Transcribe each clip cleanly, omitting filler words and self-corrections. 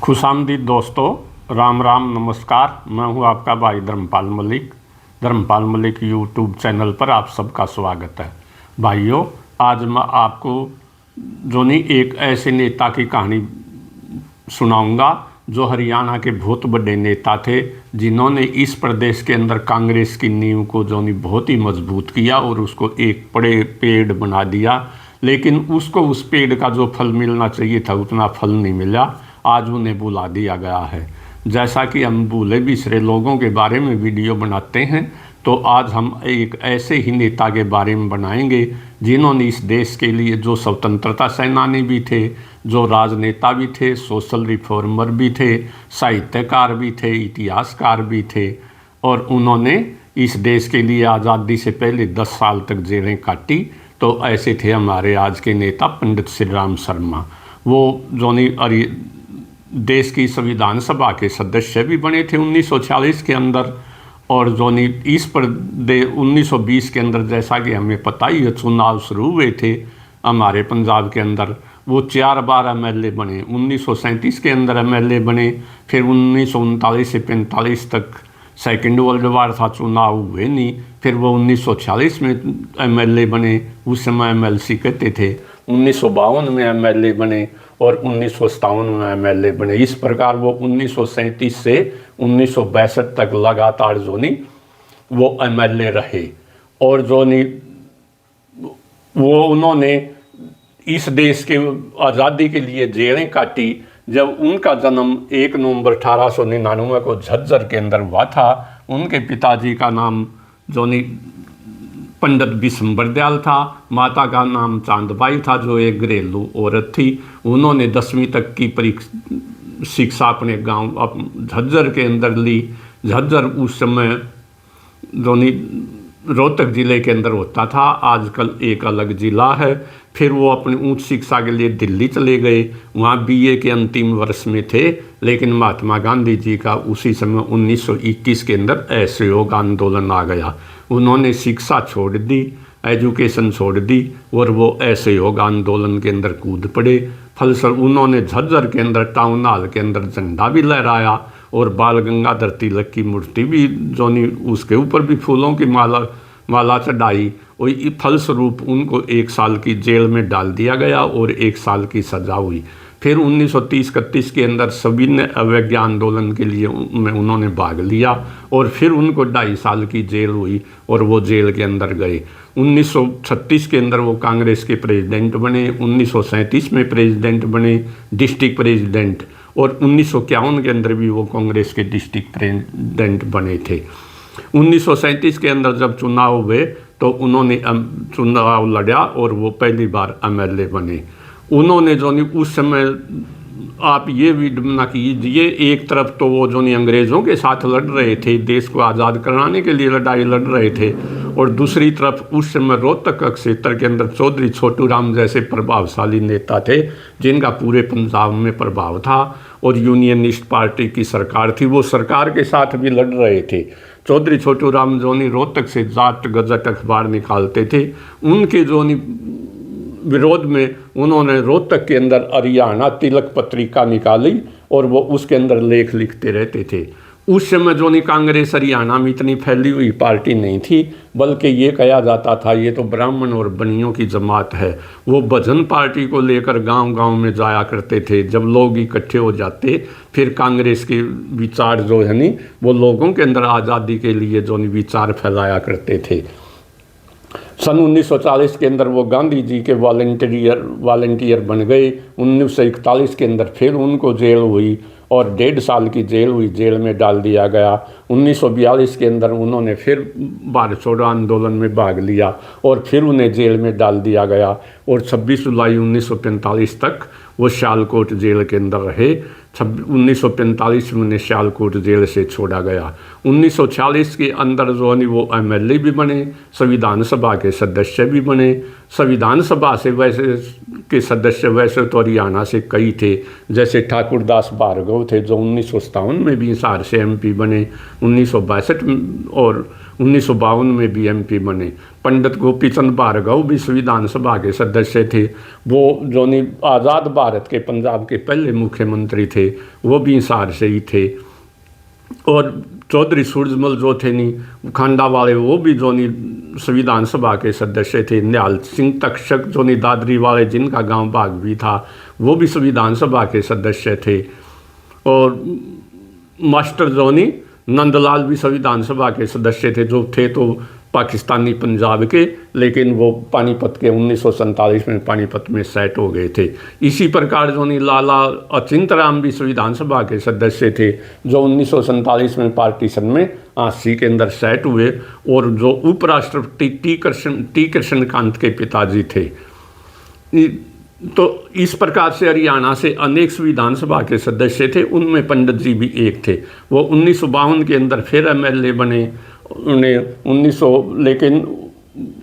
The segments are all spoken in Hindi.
खुशामदीद दोस्तों, राम राम नमस्कार। मैं हूं आपका भाई धर्मपाल मलिक यूट्यूब चैनल पर आप सबका स्वागत है। भाइयों, आज मैं आपको एक ऐसे नेता की कहानी सुनाऊंगा जो हरियाणा के बहुत बड़े नेता थे, जिन्होंने इस प्रदेश के अंदर कांग्रेस की नींव को बहुत ही मजबूत किया और उसको एक बड़े पेड़ बना दिया। लेकिन उसको उस पेड़ का जो फल मिलना चाहिए था उतना फल नहीं मिला। आज उन्हें बुला दिया गया है। जैसा कि हम भूले बिसरे लोगों के बारे में वीडियो बनाते हैं, तो आज हम एक ऐसे ही नेता के बारे में बनाएंगे जिन्होंने इस देश के लिए, जो स्वतंत्रता सेनानी भी थे, जो राजनेता भी थे, सोशल रिफॉर्मर भी थे, साहित्यकार भी थे, इतिहासकार भी थे, और उन्होंने इस देश के लिए आज़ादी से पहले 10 साल तक जेलें काटी। तो ऐसे थे हमारे आज के नेता पंडित श्री राम शर्मा। वो देश की संविधान सभा के सदस्य भी बने थे 1940 के अंदर, और 1920 के अंदर, जैसा कि हमें पता ही है, चुनाव शुरू हुए थे हमारे पंजाब के अंदर। वो 4 बार MLA बने। 1937 के अंदर MLA बने, फिर 1939 से 45 तक सेकेंड वर्ल्ड वार था, चुनाव हुए नहीं। फिर वो 1946 में MLA बने, उस समय MLC कहते थे। 1952 में MLA बने और 1957 में MLA बने। इस प्रकार वो 1937 से 1962 तक लगातार वो MLA रहे। और वो उन्होंने इस देश के आज़ादी के लिए जेलें काटी। जब उनका जन्म 1 नवंबर 1899 को झज्जर के अंदर हुआ था। उनके पिताजी का नाम पंडित बिशंबर दयाल था। माता का नाम चांदबाई था, जो एक घरेलू औरत थी। उन्होंने 10वीं तक की शिक्षा अपने गांव झज्जर के अंदर ली। झज्जर उस समय रोहतक ज़िले के अंदर होता था, आजकल एक अलग ज़िला है। फिर वो अपनी उच्च शिक्षा के लिए दिल्ली चले गए। वहाँ BA के अंतिम वर्ष में थे। लेकिन महात्मा गांधी जी का उसी समय 1921 के अंदर असहयोग आंदोलन आ गया। उन्होंने शिक्षा छोड़ दी, एजुकेशन छोड़ दी, और वो असहयोग आंदोलन के अंदर कूद पड़े। फलस्वरूप उन्होंने झज्जर के अंदर टाउन हॉल के अंदर झंडा भी लहराया और बाल गंगाधर तिलक की मूर्ति भी उसके ऊपर भी फूलों की माला चढ़ाई। और फलस्वरूप उनको 1 साल की जेल में डाल दिया गया और 1 साल की सज़ा हुई। फिर 1930-31 के अंदर सविनय अवज्ञा आंदोलन के लिए उन्होंने भाग लिया और फिर उनको 2.5 साल की जेल हुई और वो जेल के अंदर गए। 1936 के अंदर वो कांग्रेस के प्रेसिडेंट बने। 1937 में प्रेसिडेंट बने, डिस्ट्रिक्ट प्रेसिडेंट, और 1951 के अंदर भी वो कांग्रेस के डिस्ट्रिक्ट प्रेसिडेंट बने थे। 1937 के अंदर जब चुनाव हुए तो उन्होंने चुनाव लड़ा और वो पहली बार MLA बने। उन्होंने उस समय, आप ये भी ना कीजिए, एक तरफ तो वो अंग्रेज़ों के साथ लड़ रहे थे, देश को आज़ाद कराने के लिए लड़ाई लड़ रहे थे, और दूसरी तरफ उस समय रोहतक क्षेत्र के अंदर चौधरी छोटू राम जैसे प्रभावशाली नेता थे, जिनका पूरे पंजाब में प्रभाव था, और यूनियनिस्ट पार्टी की सरकार थी। वो सरकार के साथ भी लड़ रहे थे। चौधरी छोटू राम रोहतक से जाट गजट अखबार निकालते थे। उनके विरोध में उन्होंने रोहतक के अंदर हरियाणा तिलक पत्रिका निकाली और वो उसके अंदर लेख लिखते रहते थे। उस समय कांग्रेस हरियाणा में इतनी फैली हुई पार्टी नहीं थी, बल्कि ये कहा जाता था ये तो ब्राह्मण और बनियों की जमात है। वो भजन पार्टी को लेकर गांव-गांव में जाया करते थे। जब लोग इकट्ठे हो जाते, फिर कांग्रेस के विचार वो लोगों के अंदर आज़ादी के लिए विचार फैलाया करते थे। सन 1940 के अंदर वो गांधी जी के वॉलंटियर बन गए। 1941 के अंदर फिर उनको जेल हुई और 1.5 साल की जेल हुई, जेल में डाल दिया गया। 1942 के अंदर उन्होंने फिर भारत छोड़ो आंदोलन में भाग लिया और फिर उन्हें जेल में डाल दिया गया, और 26 जुलाई 1945 तक वो सियालकोट जेल के अंदर रहे। 1945 में उन्हें सियालकोट जेल से छोड़ा गया। 1946 के अंदर वो MLA भी बने, संविधान सभा के सदस्य भी बने। संविधान सभा से के सदस्य वैसे तो हरियाणा से कई थे, जैसे ठाकुर दास भार्गव थे, जो 1957 में भी हिसार से MP बने। 1962 और 1952 में भी एमपी बने। पंडित गोपीचंद भार्गव भी विधान सभा के सदस्य थे, वो जो नहीं आज़ाद भारत के पंजाब के पहले मुख्यमंत्री थे, वो भी हिसार से ही थे। और चौधरी सूरजमल जो थे नहीं खांडा वाले, वो भी जो नहीं संविधान सभा के सदस्य थे। निहाल सिंह तक्षक जो नहीं दादरी वाले, जिनका गांव बाग भी था, वो भी संविधान सभा के सदस्य थे। और मास्टर जो नहीं नंदलाल भी संविधान सभा के सदस्य थे, जो थे तो पाकिस्तानी पंजाब के, लेकिन वो पानीपत के 1947 में पानीपत में सेट हो गए थे। इसी प्रकार जो नहीं लाला अचिंत राम भी संविधान सभा के सदस्य थे, जो 1947 में पार्टीशन में 80 के अंदर सेट हुए, और जो उपराष्ट्रपति टी कृष्णकांत के पिताजी थे। तो इस प्रकार से हरियाणा से अनेक संविधान सभा के सदस्य थे, उनमें पंडित जी भी एक थे। वो 1952 के अंदर फिर एमएलए बने। उन्हें 1900 लेकिन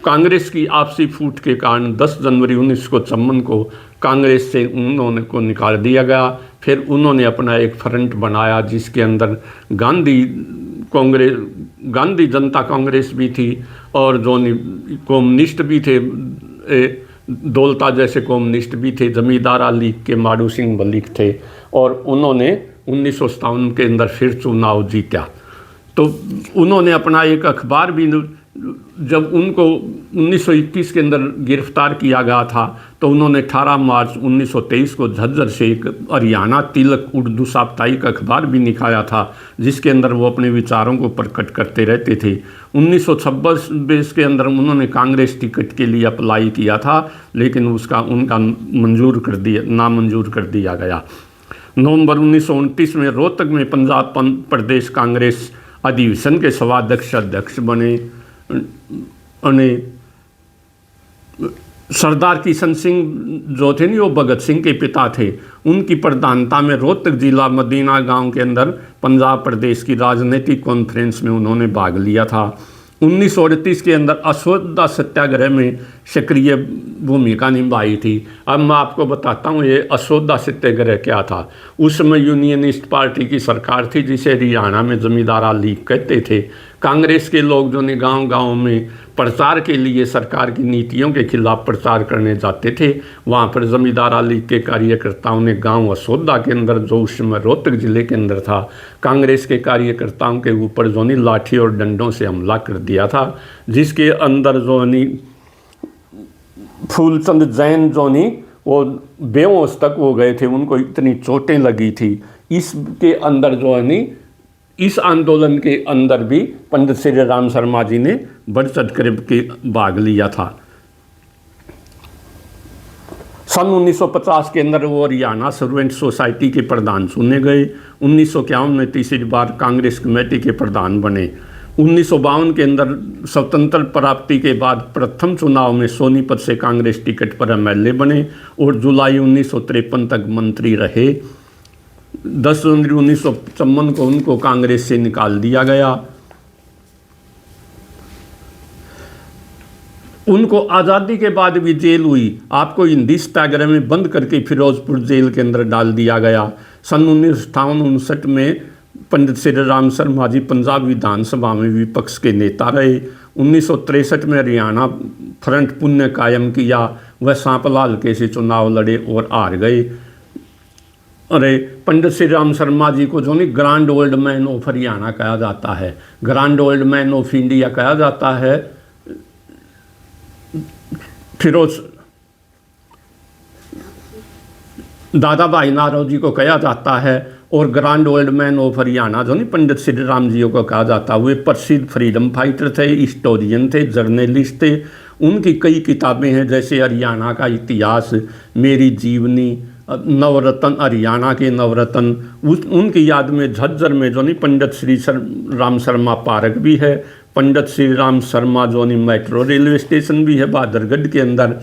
कांग्रेस की आपसी फूट के कारण 10 जनवरी 1954 को कांग्रेस से उन्होंने को निकाल दिया गया। फिर उन्होंने अपना एक फ्रंट बनाया, जिसके अंदर गांधी जनता कांग्रेस भी थी, और जो कम्युनिस्ट भी थे, दौलता जैसे कम्युनिस्ट भी थे, जमींदारा लीग के माड़ू सिंह मलिक थे, और उन्होंने 1957 के अंदर फिर चुनाव जीता। तो उन्होंने अपना एक अखबार भी, जब उनको 1921 के अंदर गिरफ्तार किया गया था, तो उन्होंने 18 मार्च 1923 को झज्जर से एक हरियाणा तिलक उर्दू साप्ताहिक अखबार भी निकाला था, जिसके अंदर वो अपने विचारों को प्रकट करते रहते थे। 1926 के अंदर उन्होंने कांग्रेस टिकट के लिए अप्लाई किया था, लेकिन उनका नामंजूर कर दिया गया। नवंबर 1929 में रोहतक में पंजाब प्रदेश कांग्रेस अधिवेशन के सभाध्यक्ष अध्यक्ष बने। सरदार किशन सिंह जो थे नहीं, वो भगत सिंह के पिता थे। उनकी प्रधानता में रोहतक जिला मदीना गांव के अंदर पंजाब प्रदेश की राजनीतिक कॉन्फ्रेंस में उन्होंने भाग लिया था। 1938 के अंदर असोदा सत्याग्रह में सक्रिय भूमिका निभाई थी। अब मैं आपको बताता हूँ ये असोदा सत्याग्रह क्या था। उस समय यूनियनिस्ट पार्टी की सरकार थी, जिसे हरियाणा में जमींदारा लीग कहते थे। कांग्रेस के लोग जो गांव गांव में प्रचार के लिए सरकार की नीतियों के खिलाफ प्रचार करने जाते थे। वहाँ पर जमींदारा लीग के कार्यकर्ताओं ने गांव असोदा के अंदर, जो उस समय रोहतक जिले के अंदर था, कांग्रेस के कार्यकर्ताओं के ऊपर जो लाठी और डंडों से हमला कर दिया था, जिसके अंदर जो फूलचंद जैन जो वो बेहोश तक हो गए थे, उनको इतनी चोटें लगी थी। इसके अंदर जो इस आंदोलन के अंदर भी पंडित श्री राम शर्मा जी ने बढ़ चढ़ कर के भाग लिया था। सन 1950 के अंदर वो हरियाणा सर्वेंट सोसाइटी के प्रधान चुने गए। 1951 में तीसरी बार कांग्रेस कमेटी के प्रधान बने। 1952 के अंदर स्वतंत्र प्राप्ति के बाद प्रथम चुनाव में सोनीपत से कांग्रेस टिकट पर एमएलए बने और जुलाई 1953 तक मंत्री रहे। 10 जनवरी 1955 को उनको कांग्रेस से निकाल दिया गया। उनको आज़ादी के बाद भी जेल हुई। आपको हिंदी सत्याग्रह में बंद करके फिरोजपुर जेल के अंदर डाल दिया गया। सन 1958-59 में पंडित श्री राम शर्मा जी पंजाब विधानसभा में विपक्ष के नेता रहे। 1963 में हरियाणा फ्रंट पुण्य कायम किया। वह सांपला हल्के से चुनाव लड़े और हार गए। अरे पंडित श्री राम शर्मा जी को जो नहीं grand old man of Haryana कहा जाता है, grand old man of India कहा जाता है। दादा भाई नारोजी को कहा जाता है और grand old man of Haryana जो नहीं पंडित श्री राम जी को कहा जाता है। वे प्रसिद्ध फ्रीडम फाइटर थे, हिस्टोरियन थे, जर्नलिस्ट थे। उनकी कई किताबें हैं, जैसे हरियाणा का इतिहास, मेरी जीवनी, नवरत्न, हरियाणा के नवरत्न। उनकी याद में झज्जर में जो नहीं पंडित श्री राम शर्मा पार्क भी है। पंडित श्री राम शर्मा जो नहीं मेट्रो रेलवे स्टेशन भी है बहादुरगढ़ के अंदर।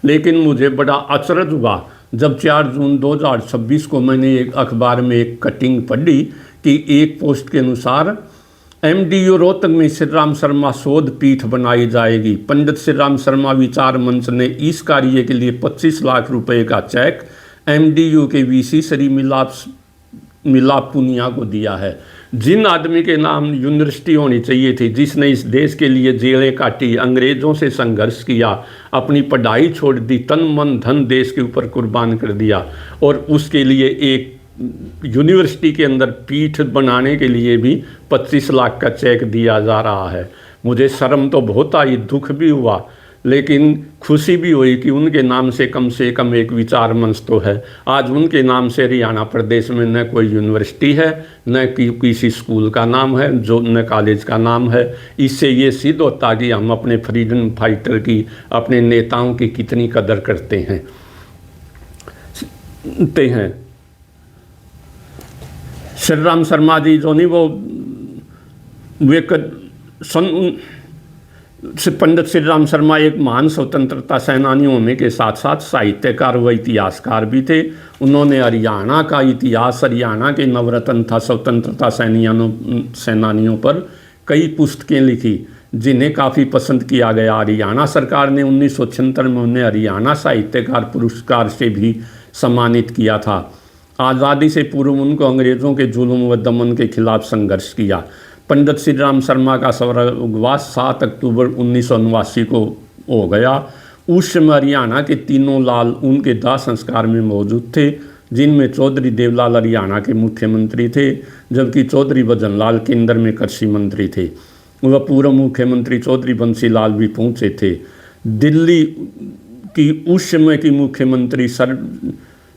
लेकिन मुझे बड़ा अचरज हुआ जब 4 जून 2026 को मैंने एक अखबार में एक कटिंग पढ़ी कि एक पोस्ट के अनुसार MDU रोहतक में श्री राम शर्मा शोध पीठ बनाई जाएगी। पंडित श्री राम शर्मा विचार मंच ने इस कार्य के लिए 25 लाख रुपए का चेक MDU के VC श्री मिलाप पुनिया को दिया है। जिन आदमी के नाम यूनिवर्सिटी होनी चाहिए थी, जिसने इस देश के लिए जेलें काटी, अंग्रेज़ों से संघर्ष किया, अपनी पढ़ाई छोड़ दी, तन मन धन देश के ऊपर कुर्बान कर दिया, और उसके लिए एक यूनिवर्सिटी के अंदर पीठ बनाने के लिए भी 25 लाख का चेक दिया जा रहा है। मुझे शर्म तो बहुत आई, दुख भी हुआ, लेकिन खुशी भी हुई कि उनके नाम से कम एक विचार मंच तो है। आज उनके नाम से हरियाणा प्रदेश में न कोई यूनिवर्सिटी है, न किसी स्कूल का नाम है, जो न कॉलेज का नाम है। इससे ये सिद्ध होता कि हम अपने फ्रीडम फाइटर की, अपने नेताओं की कितनी कदर करते हैं। श्री राम शर्मा जी जो नहीं, वो पंडित श्री राम शर्मा एक महान स्वतंत्रता सेनानी होने के साथ साथ साहित्यकार व इतिहासकार भी थे। उन्होंने हरियाणा का इतिहास, हरियाणा के नवरत्न था स्वतंत्रता सेनानियों पर कई पुस्तकें लिखी, जिन्हें काफ़ी पसंद किया गया। हरियाणा सरकार ने 1976 में उन्हें हरियाणा साहित्यकार पुरस्कार से भी सम्मानित किया था। आज़ादी से पूर्व उनको अंग्रेज़ों के जुल्म व दमन के खिलाफ संघर्ष किया। पंडित श्री राम शर्मा का स्वर्गवास 7 अक्टूबर 1989 को हो गया। उस समय हरियाणा के तीनों लाल उनके दाह संस्कार में मौजूद थे, जिनमें चौधरी देवलाल हरियाणा के मुख्यमंत्री थे, जबकि चौधरी भजनलाल केंद्र में कृषि मंत्री थे। वह पूर्व मुख्यमंत्री चौधरी बंसीलाल भी पहुँचे थे। दिल्ली की उस समय की मुख्यमंत्री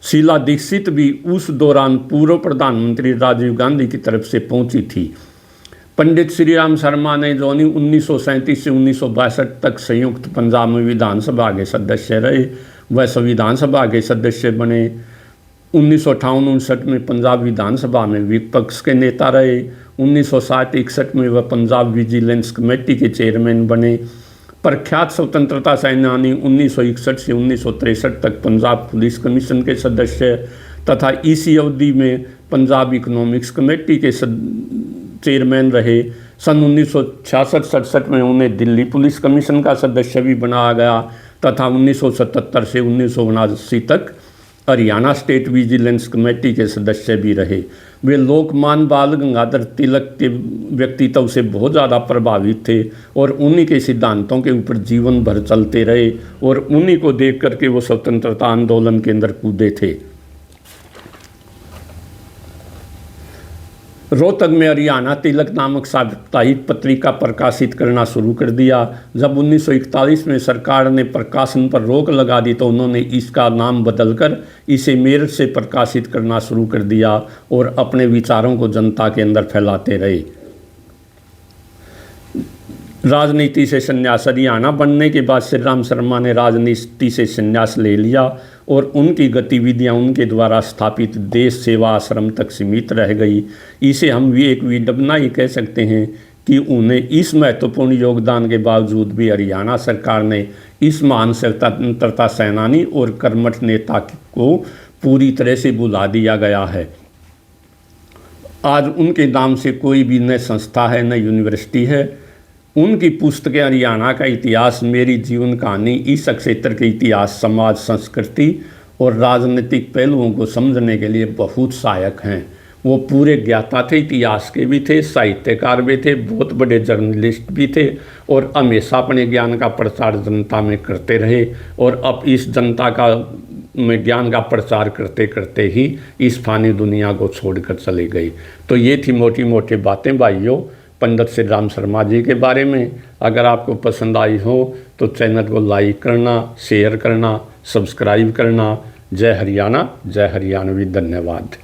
शीला दीक्षित भी उस दौरान पूर्व प्रधानमंत्री राजीव गांधी की तरफ से पहुंची थी। पंडित श्री राम शर्मा ने जो 1937 से 1962 तक संयुक्त पंजाब में विधानसभा के सदस्य रहे। वह संविधान सभा के सदस्य बने। 1958-59 में पंजाब विधानसभा में विपक्ष के नेता रहे। 1960-61 में वह पंजाब विजिलेंस कमेटी के चेयरमैन बने। प्रख्यात स्वतंत्रता सेनानी 1961 से 1963 तक पंजाब पुलिस कमीशन के सदस्य तथा इसी अवधि में पंजाब इकोनॉमिक्स कमेटी के चेयरमैन रहे। सन 1966-67 में उन्हें दिल्ली पुलिस कमीशन का सदस्य भी बनाया गया तथा 1977 से 1979 तक हरियाणा स्टेट विजिलेंस कमेटी के सदस्य भी रहे। वे लोकमान्य बाल गंगाधर तिलक के व्यक्तित्व से बहुत ज़्यादा प्रभावित थे और उन्हीं के सिद्धांतों के ऊपर जीवन भर चलते रहे और उन्हीं को देख करके वो स्वतंत्रता आंदोलन के अंदर कूदे थे। रोहतक में हरियाणा तिलक नामक साप्ताहिक पत्रिका प्रकाशित करना शुरू कर दिया। जब 1941 में सरकार ने प्रकाशन पर रोक लगा दी तो उन्होंने इसका नाम बदलकर इसे मेरठ से प्रकाशित करना शुरू कर दिया और अपने विचारों को जनता के अंदर फैलाते रहे। राजनीति से संन्यास। हरियाणा बनने के बाद श्री राम शर्मा ने राजनीति से संन्यास ले लिया और उनकी गतिविधियां उनके द्वारा स्थापित देश सेवा आश्रम तक सीमित रह गई। इसे हम एक विडंबना ही कह सकते हैं कि उन्हें इस महत्वपूर्ण योगदान के बावजूद भी हरियाणा सरकार ने इस महान स्वतंत्रता सेनानी और कर्मठ नेता को पूरी तरह से भुला दिया गया है। आज उनके नाम से कोई भी न संस्था है न यूनिवर्सिटी है। उनकी पुस्तकें हरियाणा का इतिहास, मेरी जीवन कहानी, इस क्षेत्र के इतिहास, समाज, संस्कृति और राजनीतिक पहलुओं को समझने के लिए बहुत सहायक हैं। वो पूरे ज्ञाता थे, इतिहास के भी थे, साहित्यकार भी थे, बहुत बड़े जर्नलिस्ट भी थे और हमेशा अपने ज्ञान का प्रचार जनता में करते रहे और अब इस जनता का में ज्ञान का प्रचार करते करते ही इस फानी दुनिया को छोड़कर चले गए। तो ये थी मोटी मोटी बातें भाइयों पंडित श्री राम शर्मा जी के बारे में। अगर आपको पसंद आई हो तो चैनल को लाइक करना, शेयर करना, सब्सक्राइब करना। जय हरियाणा, जय हरियाणवी। धन्यवाद।